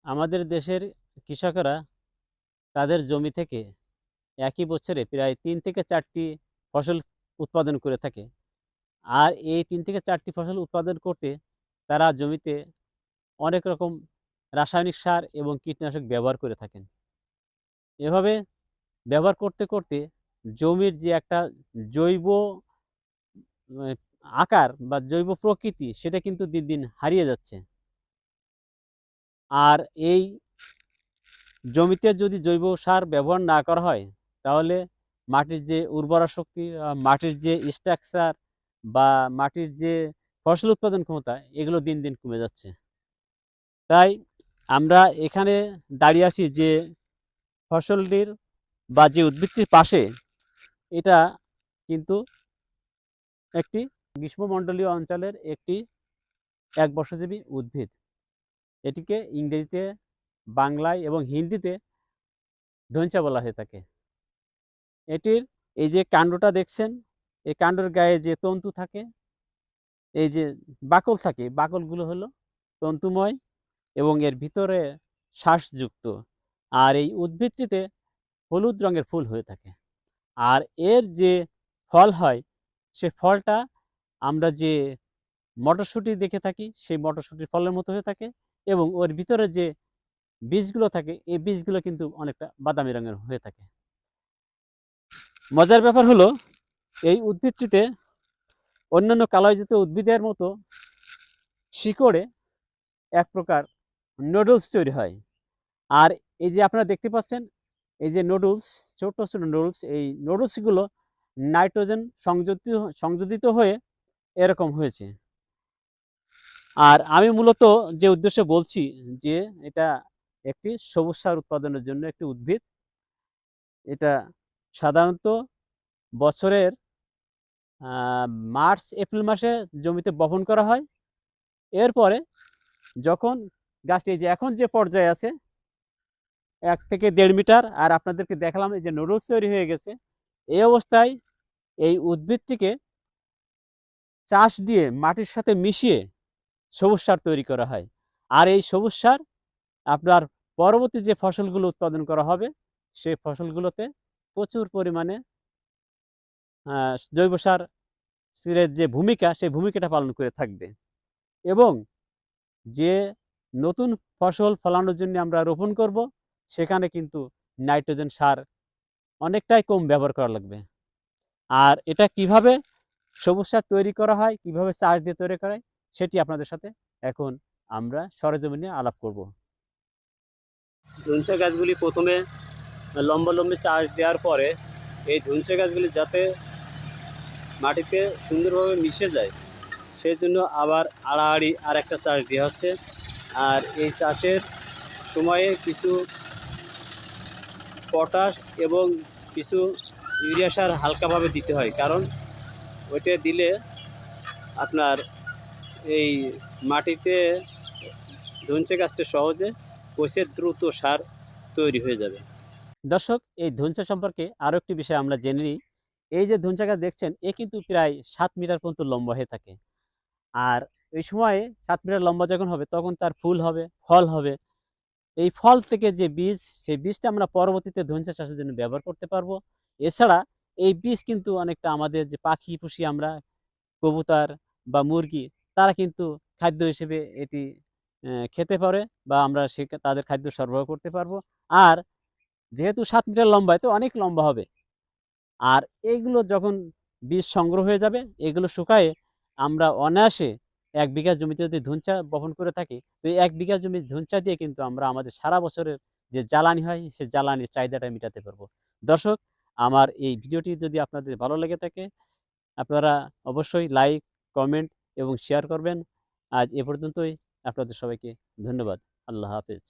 আমাদের দেশের কৃষকেরা তাদের জমি থেকে একই বছরে প্রায় ৩ থেকে ৪টি ফসল উৎপাদন করে থাকে। আর এই ৩ থেকে ৪টি ফসল উৎপাদন করতে তারা জমিতে অনেক রকম রাসায়নিক সার এবং কীটনাশক ব্যবহার করে থাকেন। এভাবে ব্যবহার করতে, করতে জমির যে একটা জৈব এ আকার বা জৈব প্রকৃতি সেটা কিন্তু দিন, দিন হারিয়ে যাচ্ছে। আর এই জমিতে যদি জৈব সার ব্যবহার না করা হয়, তাহলে মাটির যে উর্বরা শক্তি, মাটির যে স্ট্রাকচার বা মাটির যে ফসল উৎপাদন ক্ষমতা, এগুলো দিন, দিন কমে যাচ্ছে। তাই আমরা এখানে দাঁড়িয়ে আছি যে ফসলটির বা যে উদ্ভিদটির পাশে, এটা কিন্তু একটি গ্রীষ্মমণ্ডলীয় অঞ্চলের একটি একবর্ষজীবী উদ্ভিদ। এটিকে ইংরেজিতে, বাংলায় এবং হিন্দিতে ধইঞ্চা বলা হয়ে থাকে। এটির এই যে কাণ্ডটা দেখছেন, এই কাণ্ডের গায়ে যে তন্তু থাকে, এই যে বাকল থাকে, বাকলগুলো হলো তন্তুময় এবং এর ভিতরে শ্বাসযুক্ত। আর এই উদ্ভিদটিতে হলুদ রঙের ফুল হয়ে থাকে। আর এর যে ফল হয়, সে ফলটা আমরা যে মটরশুঁটি দেখে থাকি, সেই মটরশুঁটির ফলের মতো হয়ে থাকে এবং ওর ভিতরে যে বীজগুলো থাকে, এই বীজগুলো কিন্তু অনেকটা বাদামি রঙের হয়ে থাকে। মজার ব্যাপার হলো, এই উদ্ভিদটিতে অন্যান্য কালয়জাত উদ্ভিদের মতো শিকড়ে এক প্রকার নুডলস তৈরি হয়। আর এই যে আপনারা দেখতে পাচ্ছেন, এই যে নুডলস, ছোট, ছোট নুডলস, এই নুডলসগুলো নাইট্রোজেন সংযোজিত হয়ে এরকম হয়েছে। আর আমি মূলত যে উদ্দেশ্যে বলছি যে এটা একটি সবুজ সার উৎপাদনের জন্য একটি উদ্ভিদ। এটা সাধারণত বছরের মার্চ, এপ্রিল মাসে জমিতে বপন করা হয়। এরপরে যখন গাছটি এই যে এখন যে পর্যায়ে আছে ১ থেকে ১.৫ মিটার, আর আপনাদেরকে দেখালাম এই যে নুডলস তৈরি হয়ে গেছে। এই অবস্থায় এই উদ্ভিদটিকে চাষ দিয়ে মাটির সাথে মিশিয়ে সবুজ সার তৈরি করা হয়। আর এই সবুজ সার আপনার পরবর্তী যে ফসলগুলো উৎপাদন করা হবে, সেই ফসলগুলোতে প্রচুর পরিমাণে জৈব সার এর যে ভূমিকা, সেই ভূমিকাটা পালন করে থাকবে এবং যে নতুন ফসল ফলানোর জন্য আমরা রোপণ করব, সেখানে কিন্তু নাইট্রোজেন সার অনেকটাই কম ব্যবহার করা লাগবে। আর এটা কিভাবে সবুজ সার তৈরি করা হয়, কিভাবে চাষ দিয়ে তৈরি করা হয়, সেটি আপনাদের সাথে এখন আমরা সরেজমিনে আলাপ করব। ধুনচা গাছগুলি প্রথমে লম্বালম্বি চাষ দেওয়ার পরে এই ধুনচা গাছগুলি যাতে মাটিতে সুন্দরভাবে মিশে যায়, সেই জন্য আবার আড়াআড়ি আর একটা চাষ দেওয়া হচ্ছে। আর এই চাষের সময়ে কিছু পটাশ এবং কিছু ইউরিয়া সার হালকাভাবে দিতে হয়, কারণ ওইটা দিলে আপনার এই মাটিতে ধনচে গাছটা সহজে পচে দ্রুত সার তৈরি হয়ে যাবে। দর্শক, এই ধনচা সম্পর্কে আরও একটি বিষয় আমরা জেনে নিই। এই যে ধনচা গাছ দেখছেন, এ কিন্তু প্রায় ৭ মিটার পর্যন্ত লম্বা হয়ে থাকে। আর এই সময়ে ৭ মিটার লম্বা যখন হবে, তখন তার ফুল হবে, ফল হবে। এই ফল থেকে যে বীজ, সেই বীজটা আমরা পরবর্তীতে ধনচা চাষের জন্য ব্যবহার করতে পারবো। এছাড়া এই বীজ কিন্তু অনেকটা আমাদের যে পাখি পুষি আমরা, কবুতর বা মুরগি, তারা কিন্তু খাদ্য হিসেবে এটি খেতে পারে বা আমরা তাদের খাদ্য সরবরাহ করতে পারবো। আর যেহেতু ৭ মিটার লম্বা, তো অনেক লম্বা হবে। আর এইগুলো যখন বীজ সংগ্রহ হয়ে যাবে, এগুলো শুকায়ে আমরা অনায়াসে ১ বিঘা জমিতে যদি ধুনচা বপন করে থাকি, তো ১ বিঘা জমির ধুনচা দিয়ে কিন্তু আমরা আমাদের সারা বছরের যে জ্বালানি হয়, সে জ্বালানির চাহিদাটা মেটাতে পারবো। দর্শক, আমার এই ভিডিওটি যদি আপনাদের ভালো লেগে থাকে, আপনারা অবশ্যই লাইক, কমেন্ট এবং শেয়ার করবেন। আজ এ পর্যন্তই। আপনাদের সবাইকে ধন্যবাদ। আল্লাহ হাফেজ।